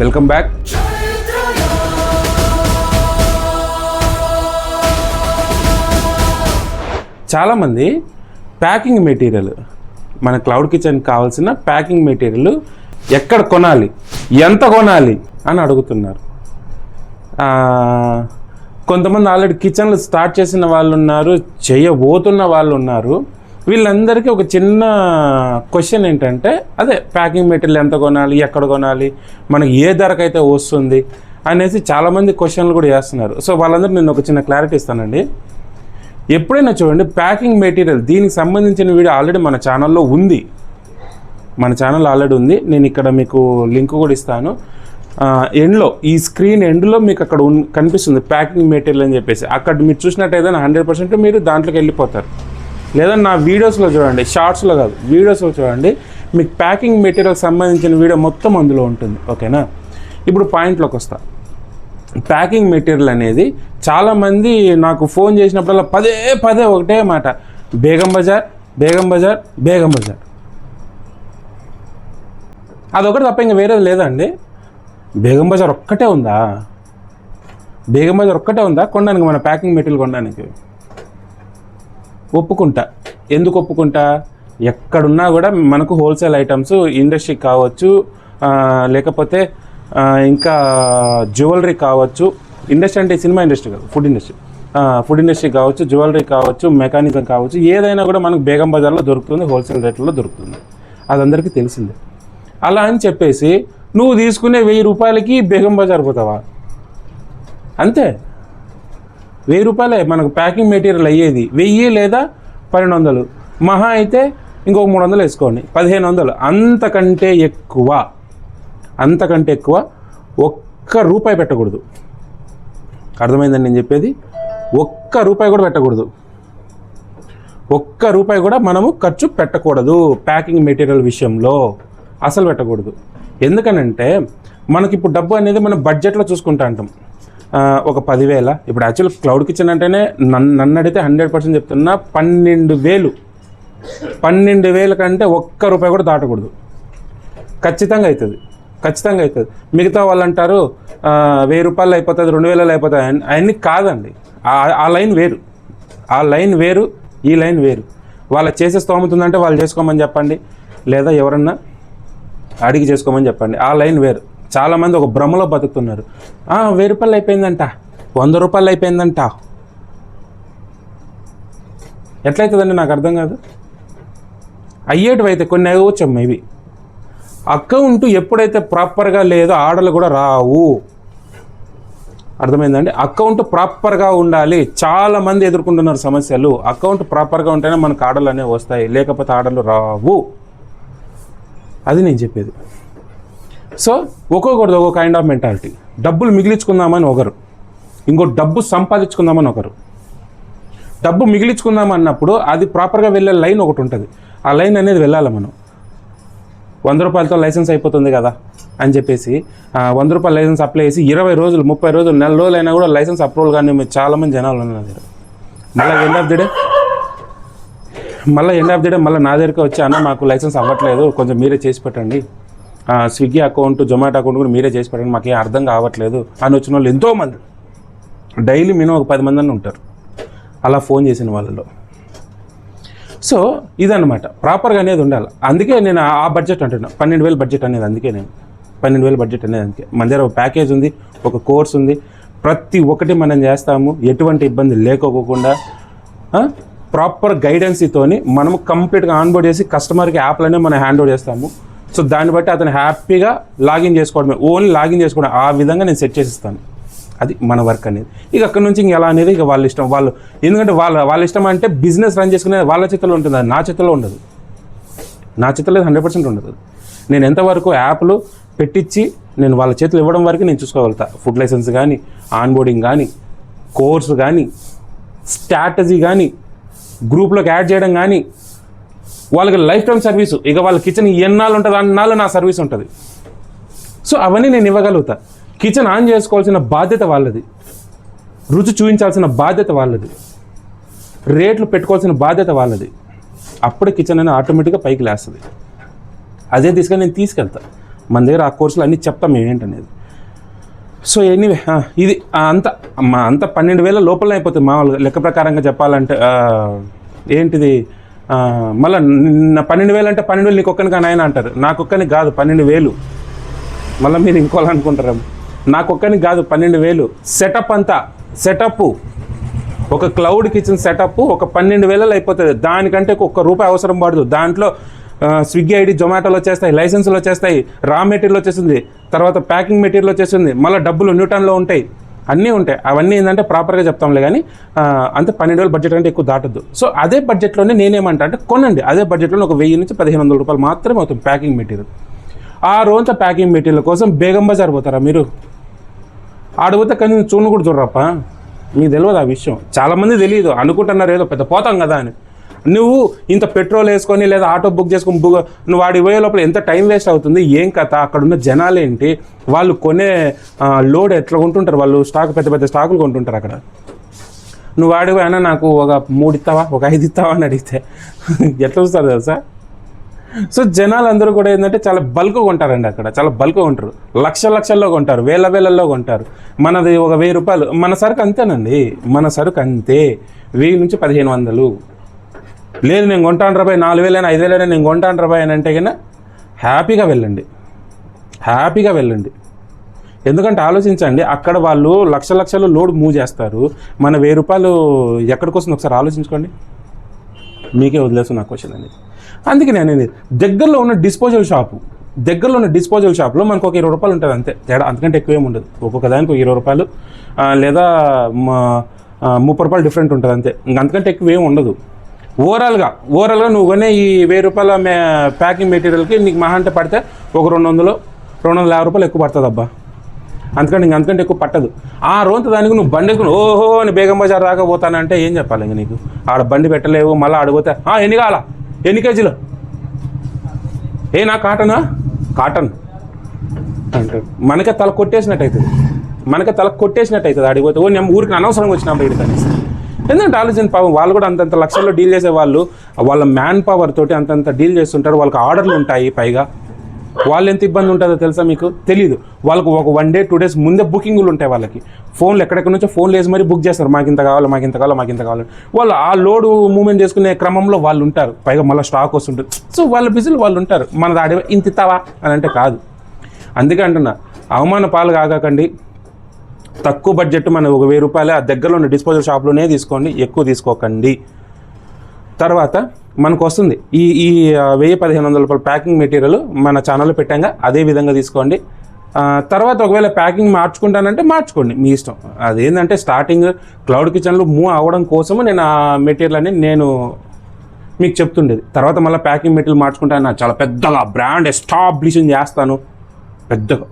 Welcome back. చాలామంది packing material, మన cloud కిచెన్కి కావాల్సిన ప్యాకింగ్ మెటీరియల్ ఎక్కడ కొనాలి, ఎంత కొనాలి అని అడుగుతున్నారు. కొంతమంది ఆల్రెడీ కిచెన్లు స్టార్ట్ చేసిన వాళ్ళు ఉన్నారు, చేయబోతున్న వాళ్ళు ఉన్నారు. వీళ్ళందరికీ ఒక చిన్న క్వశ్చన్ ఏంటంటే, అదే ప్యాకింగ్ మెటీరియల్ ఎంత కొనాలి, ఎక్కడ కొనాలి, మనకి ఏ ధరకైతే వస్తుంది అనేసి చాలామంది క్వశ్చన్లు కూడా చేస్తున్నారు. సో వాళ్ళందరూ నేను ఒక చిన్న క్లారిటీ ఇస్తానండి. ఎప్పుడైనా చూడండి, ప్యాకింగ్ మెటీరియల్ దీనికి సంబంధించిన వీడియో ఆల్రెడీ మన ఛానల్లో ఉంది. నేను ఇక్కడ మీకు లింక్ కూడా ఇస్తాను. ఎండ్లో, ఈ స్క్రీన్ ఎండ్లో మీకు అక్కడ కనిపిస్తుంది ప్యాకింగ్ మెటీరియల్ అని చెప్పేసి. అక్కడ మీరు చూసినట్టయితే 100% మీరు దాంట్లోకి వెళ్ళిపోతారు. లేదా నా వీడియోస్లో చూడండి, షార్ట్స్లో కాదు, వీడియోస్లో చూడండి, మీకు ప్యాకింగ్ మెటీరియల్ సంబంధించిన వీడియో మొత్తం అందులో ఉంటుంది. ఓకేనా? ఇప్పుడు పాయింట్లోకి వస్తా. ప్యాకింగ్ మెటీరియల్ అనేది చాలామంది నాకు ఫోన్ చేసినప్పుడల్లా పదే ఒకటే మాట, బేగం బజార్, బేగం బజార్, బేగం బజార్. అదొకటి తప్ప ఇంకా వేరేది లేదండి. బేగం బజార్ ఒక్కటే ఉందా? బేగం బజార్ ఒక్కటే ఉందా కొనడానికి, మన ప్యాకింగ్ మెటీరియల్ కొనడానికి? ఒప్పుకుంటా. ఎందుకు ఒప్పుకుంటా? ఎక్కడున్నా కూడా మనకు హోల్సేల్ ఐటమ్స్, ఇండస్ట్రీ కావచ్చు, లేకపోతే ఇంకా జ్యువెలరీ కావచ్చు. ఇండస్ట్రీ అంటే సినిమా ఇండస్ట్రీ కాదు, ఫుడ్ ఇండస్ట్రీ కావచ్చు, జ్యువెలరీ కావచ్చు, మెకానిజం కావచ్చు, ఏదైనా కూడా మనకు బేగం బజార్లో దొరుకుతుంది, హోల్సేల్ రేట్లలో దొరుకుతుంది. అది అందరికీ తెలిసిందే. అలా అని చెప్పేసి నువ్వు తీసుకునే 1000 రూపాయలకి బేగం బజార్ పోతావా? అంతే, 1000 రూపాయలే మనకు ప్యాకింగ్ మెటీరియల్ అయ్యేది. 1000 లేదా 1200, మహా అయితే ఇంకొక 300 వేసుకోండి, 1500. అంతకంటే ఎక్కువ ఒక్క రూపాయి పెట్టకూడదు. అర్థమైందని నేను చెప్పేది? ఒక్క రూపాయి కూడా పెట్టకూడదు. ఒక్క రూపాయి కూడా మనము ఖర్చు పెట్టకూడదు ప్యాకింగ్ మెటీరియల్ విషయంలో, అసలు పెట్టకూడదు. ఎందుకనంటే మనకి ఇప్పుడు డబ్బు అనేది మనం బడ్జెట్లో చూసుకుంటా అంటాం. ఒక 10,000. ఇప్పుడు యాక్చువల్ క్లౌడ్ కిచెన్ అంటేనే నన్ను అడిగితే 100% చెప్తున్నా 12,000 కంటే ఒక్క రూపాయి కూడా దాటకూడదు. ఖచ్చితంగా అవుతుంది. మిగతా వాళ్ళు అంటారు 1000 రూపాయలు అయిపోతుంది, 2000 అయిపోతుంది. అవన్నీ కాదండి. ఆ లైన్ వేరు, ఈ లైన్ వేరు. వాళ్ళ చేసే స్తోమత ఉందంటే వాళ్ళు చేసుకోమని చెప్పండి, లేదా ఎవరన్నా అడిగి చేసుకోమని చెప్పండి. ఆ లైన్ వేరు. చాలామంది ఒక భ్రమలో బతుకుతున్నారు. 1000 రూపాయలు అయిపోయిందంట, 100 రూపాయలు అయిపోయిందంట. ఎట్లయితుందండి? నాకు అర్థం కాదు. అయ్యేటివి అయితే కొన్ని అవ్వచ్చు మేబీ. అకౌంట్ ఎప్పుడైతే ప్రాపర్గా లేదో ఆర్డర్లు కూడా రావు. అర్థమైందండి? అకౌంట్ ప్రాపర్గా ఉండాలి. చాలామంది ఎదుర్కొంటున్నారు సమస్యలు. అకౌంట్ ప్రాపర్గా ఉంటేనే మనకు ఆర్డర్లు అనేవి వస్తాయి, లేకపోతే ఆర్డర్లు రావు. అది నేను చెప్పేది. సో ఒక్కొక్కరిది ఒక్కో కైండ్ ఆఫ్ మెంటాలిటీ. డబ్బులు మిగిలించుకుందామని ఒకరు, ఇంకో డబ్బు సంపాదించుకుందామని ఒకరు. డబ్బు మిగిలించుకుందామన్నప్పుడు అది ప్రాపర్గా వెళ్ళే లైన్ ఒకటి ఉంటుంది. ఆ లైన్ అనేది వెళ్ళాలి. మనం 100 రూపాయలతో లైసెన్స్ అయిపోతుంది కదా అని చెప్పేసి 100 రూపాయల లైసెన్స్ అప్లై చేసి 20 రోజులు, 30 రోజులు, నెల రోజులు అయినా కూడా లైసెన్స్ అప్రూవల్ కానీ చాలామంది జనాలు ఉన్నారు. మళ్ళీ ఎండ్ ఆఫ్ ది డే మళ్ళీ నా దగ్గరికి వచ్చి, అన్న మాకు లైసెన్స్ అవ్వట్లేదు, కొంచెం మీరే చేసి పెట్టండి, స్విగ్గీ అకౌంట్, జొమాటో అకౌంట్ కూడా మీరే చేసి పెట్టండి, మాకేం అర్థం కావట్లేదు అని వచ్చిన వాళ్ళు ఎంతోమంది. డైలీ మినిమం ఒక 10 మంది అని ఉంటారు అలా ఫోన్ చేసిన వాళ్ళలో. సో ఇదన్నమాట, ప్రాపర్గా అనేది ఉండాలి. అందుకే నేను ఆ బడ్జెట్ అంటున్నా, 12,000 బడ్జెట్ అనేది. అందుకే మన దగ్గర ఒక ప్యాకేజ్ ఉంది, ఒక కోర్స్ ఉంది, ప్రతి ఒక్కటి మనం చేస్తాము, ఎటువంటి ఇబ్బంది లేకోకుండా ప్రాపర్ గైడెన్స్తోని మనము కంప్లీట్గా ఆన్బోర్డ్ చేసి కస్టమర్కి యాప్లనే మనం హ్యాండ్ ఓవర్ చేస్తాము. సో దాన్ని బట్టి అతను హ్యాపీగా లాగిన్ చేసుకోవడమే, ఓన్లీ లాగిన్ చేసుకోవడం. ఆ విధంగా నేను సెట్ చేసిస్తాను. అది మన వర్క్ అనేది. ఇక అక్కడ నుంచి ఇంక ఎలా అనేది ఇక వాళ్ళ ఇష్టం. ఎందుకంటే వాళ్ళ ఇష్టం అంటే బిజినెస్ రన్ చేసుకునేది వాళ్ళ చేతిలో ఉంటుంది, అది నా చేతిలో ఉండదు. నా చేతిలో 100% ఉండదు. నేను ఎంతవరకు యాప్లు పెట్టించి నేను వాళ్ళ చేతులు ఇవ్వడం వరకు నేను చూసుకోగలుగుతా. ఫుడ్ లైసెన్స్ కానీ, ఆన్బోర్డింగ్ కానీ, కోర్సు కానీ, స్ట్రాటజీ కానీ, గ్రూప్లోకి యాడ్ చేయడం కానీ, వాళ్ళకి లైఫ్ టైం సర్వీసు. ఇక వాళ్ళ కిచెన్ ఎన్నాళ్ళు ఉంటుంది అన్నాళ్ళు నా సర్వీస్ ఉంటుంది. సో అవన్నీ నేను ఇవ్వగలుగుతా. కిచెన్ ఆన్ చేసుకోవాల్సిన బాధ్యత వాళ్ళది, రుచి చూపించాల్సిన బాధ్యత వాళ్ళది, రేట్లు పెట్టుకోవాల్సిన బాధ్యత వాళ్ళది. అప్పుడే కిచెన్ అనేది ఆటోమేటిక్గా పైకి లేస్తుంది. అదే దిశగా నేను తీసుకెళ్తా. మన దగ్గర ఆ కోర్సులు అన్నీ చెప్తాం మేము ఏంటనేది. సో ఎనీవే ఇది అంత 12,000 లోపలనే అయిపోతుంది మామూలుగా లెక్క ప్రకారంగా చెప్పాలంటే. ఏంటిది మళ్ళీ 12,000 అంటే 12,000 నీకు ఒక్కనికా నాయన అంటారు. నాకు ఒక్కనికి కాదు 12,000. మళ్ళీ మీరు ఇంకోలా అనుకుంటారు. నాకు ఒక్కనికి కాదు 12,000. సెటప్ అంతా సెటప్ ఒక క్లౌడ్ కిచెన్ సెటప్ ఒక 12,000 అయిపోతుంది. దానికంటే ₹1 అవసరం పడదు. దాంట్లో స్విగ్గీ ఐడి జొమాటోలో వచ్చేస్తాయి, లైసెన్సులు వచ్చేస్తాయి, రా మెటీరియల్ వచ్చేసింది, తర్వాత ప్యాకింగ్ మెటీరియల్ వచ్చేసింది, మళ్ళీ డబ్బులు న్యూటన్లో ఉంటాయి, అన్నీ ఉంటాయి. అవన్నీ ఏంటంటే ప్రాపర్గా చెప్తాంలే కానీ అంతే 12,000 బడ్జెట్ అంటే ఎక్కువ దాటద్దు. సో అదే బడ్జెట్లోనే నేనేమంటా అంటే కొనండి. అదే బడ్జెట్లో ఒక 1,000 నుంచి 1,500 రూపాయలు మాత్రమే అవుతుంది ప్యాకింగ్ మెటీరియల్. ఆ రోజంతా ప్యాకింగ్ మెటీరియల్ కోసం బేగం బజార్ పోతారా మీరు? ఆడిపోతే కానీ చూను కూడా చూడరప్ప. మీకు తెలియదు ఆ విషయం. చాలామంది తెలియదు, అనుకుంటున్నారు ఏదో పెద్ద పోతాం కదా అని. నువ్వు ఇంత పెట్రోల్ వేసుకొని లేదా ఆటో బుక్ చేసుకొని నువ్వు వాడి పోయే లోపల ఎంత టైం వేస్ట్ అవుతుంది, ఏం కథ, అక్కడున్న జనాలు ఏంటి, వాళ్ళు కొనే లోడ్ ఎట్లా కొంటుంటారు, వాళ్ళు పెద్ద పెద్ద స్టాకులు కొంటుంటారు అక్కడ. నువ్వు వాడిపోయినా నాకు ఒక 3 ఇస్తావా, ఒక 5 ఇస్తావా అని అడిగితే ఎట్లా వస్తారు తెలుసా? సో జనాలు అందరూ కూడా ఏంటంటే చాలా బల్క్గా కొంటారండి అక్కడ, చాలా బల్క్గా కొంటారు, లక్షల్లో కొంటారు, వేలల్లో కొంటారు. మనది ఒక 1,000 రూపాయలు మన సరుకు అంతేనండి, మన సరుకు అంతే 1,000 నుంచి 1,500. లేదు నేను కొంటాను రూపాయి 4,000 5,000 నేను కొంటాను రూపాయి అని అంటే కన్నా హ్యాపీగా వెళ్ళండి. ఎందుకంటే ఆలోచించండి, అక్కడ వాళ్ళు లక్షలు లోడ్ మూవ్ చేస్తారు, మన 1,000 రూపాయలు ఎక్కడికి వస్తుంది ఒకసారి ఆలోచించుకోండి. మీకే వదిలేస్తున్న క్వశ్చన్ అనేది. అందుకే నేను దగ్గరలో ఉన్న డిస్పోజల్ షాప్లో మనకు ఒక 20 రూపాయలు ఉంటుంది అంతే తేడా, అంతకంటే ఎక్కువ ఏమి ఉండదు. ఒక్కొక్క దానికి 20 రూపాయలు లేదా 30 రూపాయలు డిఫరెంట్ ఉంటుంది అంతే, అంతకంటే ఎక్కువ ఏమి ఉండదు. ఓవరాల్గా నువ్వు కొనే ఈ 1,000 రూపాయల ప్యాకింగ్ మెటీరియల్కి నీకు మహా అంటే పడితే ఒక 250 రూపాయలు ఎక్కువ పడుతుంది అబ్బా, అంతకంటే ఎక్కువ పట్టదు. ఆ రోజు దానికి నువ్వు బండి ఎక్కువ ఓహో అని బేగం బజార్ దాకా పోతానంటే ఏం చెప్పాలి ఇంక నీకు? ఆడ బండి పెట్టలేవు, మళ్ళీ ఆడిపోతే ఎన్ని కేజీలు నా కాటన్ అంటాడు. మనకే తల కొట్టేసినట్టు అవుతుంది ఆడిపోతే. నేను ఊరికి అనవసరంగా వచ్చినా బయట అనేసి. ఎందుకంటే ఆలోచన పాపం వాళ్ళు కూడా అంతంత లక్షల్లో డీల్ చేసే వాళ్ళు, వాళ్ళ మ్యాన్ పవర్ తోటి అంతంత డీల్ చేస్తుంటారు. వాళ్ళకి ఆర్డర్లు ఉంటాయి, పైగా వాళ్ళు ఎంత ఇబ్బంది ఉంటుందో తెలుసా మీకు? తెలీదు. వాళ్ళకు ఒక 1 day 2 days ముందే బుకింగ్లు ఉంటాయి. వాళ్ళకి ఫోన్లు ఎక్కడెక్కడ నుంచో ఫోన్లు వేసి మరీ బుక్ చేస్తారు, మాకు ఇంత కావాలి. వాళ్ళు ఆ లోడు మూవ్మెంట్ చేసుకునే క్రమంలో వాళ్ళు ఉంటారు, పైగా మళ్ళీ స్టాక్ వస్తుంటుంది. సో వాళ్ళ బిజీలు వాళ్ళు ఉంటారు. మనది ఆడే ఇంత ఇస్తావా అని అంటే కాదు. అందుకే అంటున్నా, అవమాన పాలు కాకండి. తక్కువ బడ్జెట్ మన ఒక 1,000 రూపాయలు ఆ దగ్గరలో ఉన్న డిస్పోజల్ షాప్లోనే తీసుకోండి, ఎక్కువ తీసుకోకండి. తర్వాత మనకు వస్తుంది ఈ 1,000-1,500 రూపాయల ప్యాకింగ్ మెటీరియల్ మన ఛానల్లో పెట్టాగా, అదే విధంగా తీసుకోండి. తర్వాత ఒకవేళ ప్యాకింగ్ మార్చుకుంటానంటే మార్చుకోండి, మీ ఇష్టం. అదేంటంటే స్టార్టింగ్ క్లౌడ్ కిచెన్లో మూవ్ అవ్వడం కోసము నేను ఆ మెటీరియల్ అని నేను మీకు చెప్తుండేది. తర్వాత మళ్ళీ ప్యాకింగ్ మెటీరియల్ మార్చుకుంటాను, నాకు చాలా పెద్దగా బ్రాండ్ ఎస్టాబ్లిషింగ్ చేస్తాను పెద్దగా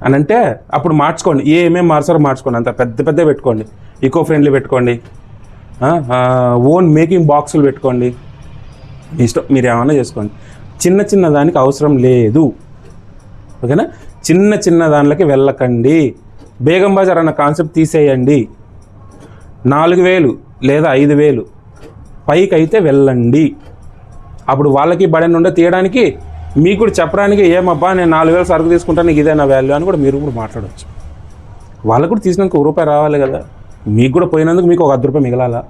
అని అంటే అప్పుడు మార్చుకోండి. ఏమేమి మార్చారో మార్చుకోండి, అంత పెద్ద పెట్టుకోండి, ఈకో ఫ్రెండ్లీ పెట్టుకోండి, ఓన్ మేకింగ్ బాక్సులు పెట్టుకోండి, ఇష్టం, మీరు ఏమన్నా చేసుకోండి. చిన్న దానికి అవసరం లేదు, ఓకేనా? చిన్న దానిలోకి వెళ్ళకండి. బేగం బజార్ అన్న కాన్సెప్ట్ తీసేయండి. 4,000 లేదా 5,000 పైకి అయితే వెళ్ళండి. అప్పుడు వాళ్ళకి బడెన్ ఉండే తీయడానికి, మీకు కూడా చెప్పడానికి, ఏమబ్బా నేను 4,000 సరుకు తీసుకుంటాను, నీకు ఇదే నా వాల్యూ అని కూడా మీరు కూడా మాట్లాడవచ్చు. వాళ్ళకు కూడా తీసినందుకు ₹1 రావాలి కదా, మీకు కూడా పోయినందుకు మీకు ఒక ₹10 మిగలాలా,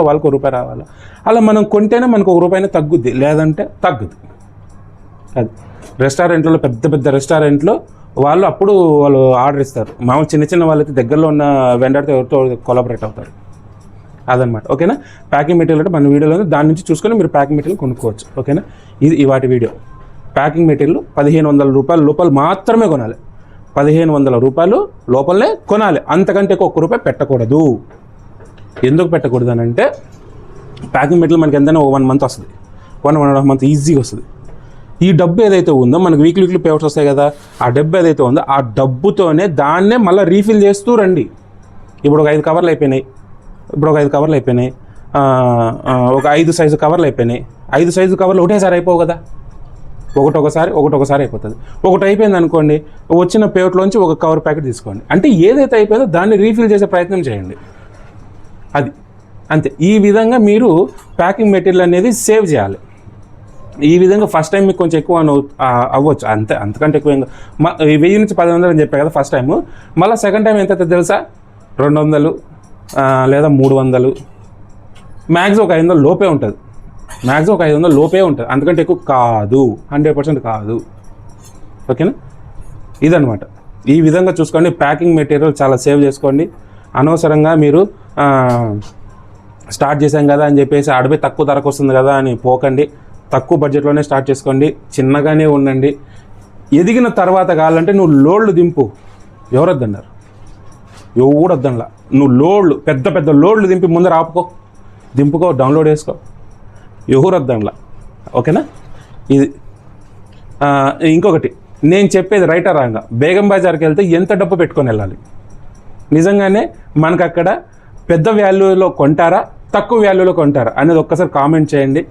వాళ్ళకు ₹1 రావాలి. అలా మనం కొంటేనే మనకు ₹1 తగ్గుద్ది, లేదంటే తగ్గుద్ది. అది రెస్టారెంట్లో పెద్ద రెస్టారెంట్లో వాళ్ళు ఆర్డర్ ఇస్తారు. మామూలు చిన్న వాళ్ళైతే దగ్గరలో ఉన్న వెండర్తో ఎవరితో కొలాబరేట్ అవుతారు. అదనమాట, ఓకేనా? ప్యాకింగ్ మెటీరియల్ అంటే మన వీడియోలో దాని నుంచి చూసుకొని మీరు ప్యాకింగ్ మెటీరియల్ కొనుక్కోవచ్చు, ఓకేనా? ఇది వాటి వీడియో. ప్యాకింగ్ మెటీరియల్ 1,500 రూపాయల లోపల మాత్రమే కొనాలి, 1,500 రూపాయలు లోపలనే కొనాలి, అంతకంటే ₹1 పెట్టకూడదు. ఎందుకు పెట్టకూడదు అని అంటే, ప్యాకింగ్ మెటీరియల్ మనకి ఎంతైనా 1 month వస్తుంది, 1.5 month ఈజీగా వస్తుంది. ఈ డబ్బు ఏదైతే ఉందో మనకు వీక్లీ పేమెంట్స్ వస్తాయి కదా, ఆ డబ్బు ఏదైతే ఉందో ఆ డబ్బుతోనే దాన్నే మళ్ళీ రీఫిల్ చేస్తూ రండి. ఇప్పుడు ఒక 5 కవర్లు అయిపోయినాయి, ఒక 5 సైజు కవర్లు అయిపోయినాయి. 5 సైజు కవర్లు ఒకటేసారి అయిపోవు కదా, ఒకటొకసారి అయిపోతుంది. ఒకటి అయిపోయింది అనుకోండి, వచ్చిన పేమెంట్లోంచి ఒక కవర్ ప్యాకెట్ తీసుకోండి. అంటే ఏదైతే అయిపోయిందో దాన్ని రీఫిల్ చేసే ప్రయత్నం చేయండి, అది అంతే. ఈ విధంగా మీరు ప్యాకింగ్ మెటీరియల్ అనేది సేవ్ చేయాలి. ఈ విధంగా ఫస్ట్ టైం మీకు కొంచెం ఎక్కువ అవ్వచ్చు, అంతే, అంతకంటే ఎక్కువ 1000 నుంచి 10,100 అని చెప్పా కదా ఫస్ట్ టైము. మళ్ళీ సెకండ్ టైం ఎంత అవుతుందో తెలుసా? 200 లేదా 300, మ్యాక్సిమం ఒక 500 లోపే ఉంటుంది. మ్యాక్సిమం ఒక 500 లోపే ఉంటుంది, అంతకంటే ఎక్కువ కాదు, 100% కాదు. ఓకేనా? ఇదనమాట. ఈ విధంగా చూసుకోండి. ప్యాకింగ్ మెటీరియల్ చాలా సేవ్ చేసుకోండి. అనవసరంగా మీరు స్టార్ట్ చేశాం కదా అని చెప్పేసి అడిపి తక్కువ ధరకు వస్తుంది కదా అని పోకండి. తక్కువ బడ్జెట్లోనే స్టార్ట్ చేసుకోండి, చిన్నగానే ఉండండి. ఎదిగిన తర్వాత కావాలంటే నువ్వు లోడ్లు దింపు, ఎవరు వద్దన్నారు? ఎవరు వద్దనలా. నువ్వు లోడ్లు పెద్ద పెద్ద లోడ్లు దింపి ముందర దింపుకో, డౌన్లోడ్ చేసుకో, ఎవరు వద్దనలా. ఓకేనా? ఇది ఇంకొకటి నేను చెప్పేది రైట్ ఆర్ రాంగ్. బేగం బజార్కి వెళ్తే ఎంత డబ్బు పెట్టుకొని వెళ్ళాలి? నిజంగానే మనకు అక్కడ పెద్ద వాల్యూలో కొంటారా, తక్కువ వాల్యూలో కొంటారా అనేది ఒక్కసారి కామెంట్ చేయండి.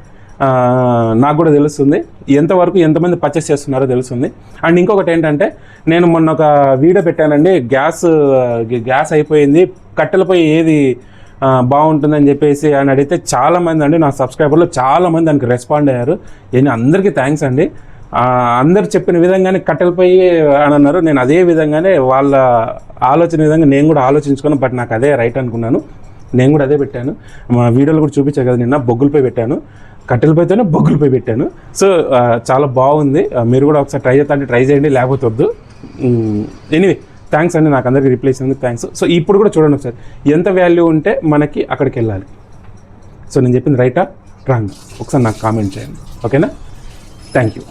నాకు కూడా తెలుస్తుంది ఎంతవరకు ఎంతమంది పర్చేస్ చేస్తున్నారో తెలుస్తుంది. అండ్ ఇంకొకటి ఏంటంటే, నేను మొన్న ఒక వీడియో పెట్టానండి, గ్యాస్ అయిపోయింది, కట్టెల పొయ్యి ఏది బాగుంటుందని చెప్పేసి అని అడిగితే చాలామంది అండి, నా సబ్స్క్రైబర్లు చాలామంది దానికి రెస్పాండ్ అయ్యారు. అందరికీ థ్యాంక్స్ అండి. అందరు చెప్పిన విధంగానే కట్టెల పొయ్యి అని అన్నారు. నేను అదే విధంగానే వాళ్ళ ఆలోచన విధంగా నేను కూడా ఆలోచించుకున్నాను. బట్ నాకు అదే రైట్ అనుకున్నాను, నేను కూడా అదే పెట్టాను. మా వీడియోలో కూడా చూపించాను కదా నిన్న, బొగ్గులపై పెట్టాను, కట్టెల పొయ్యితోనే బొగ్గులపై పెట్టాను. సో చాలా బాగుంది. మీరు కూడా ఒకసారి ట్రై చేస్తా అంటే ట్రై చేయండి, లేకపోతే వద్దు. ఎనీవే థ్యాంక్స్ అండి, నాకు అందరికీ రిప్లై ఇచ్చినందుకు థ్యాంక్స్. సో ఇప్పుడు కూడా చూడండి ఒకసారి, ఎంత వాల్యూ ఉంటే మనకి అక్కడికి వెళ్ళాలి. సో నేను చెప్పింది రైటా రాంగ్ ఒకసారి నాకు కామెంట్ చేయండి. ఓకేనా? Thank you.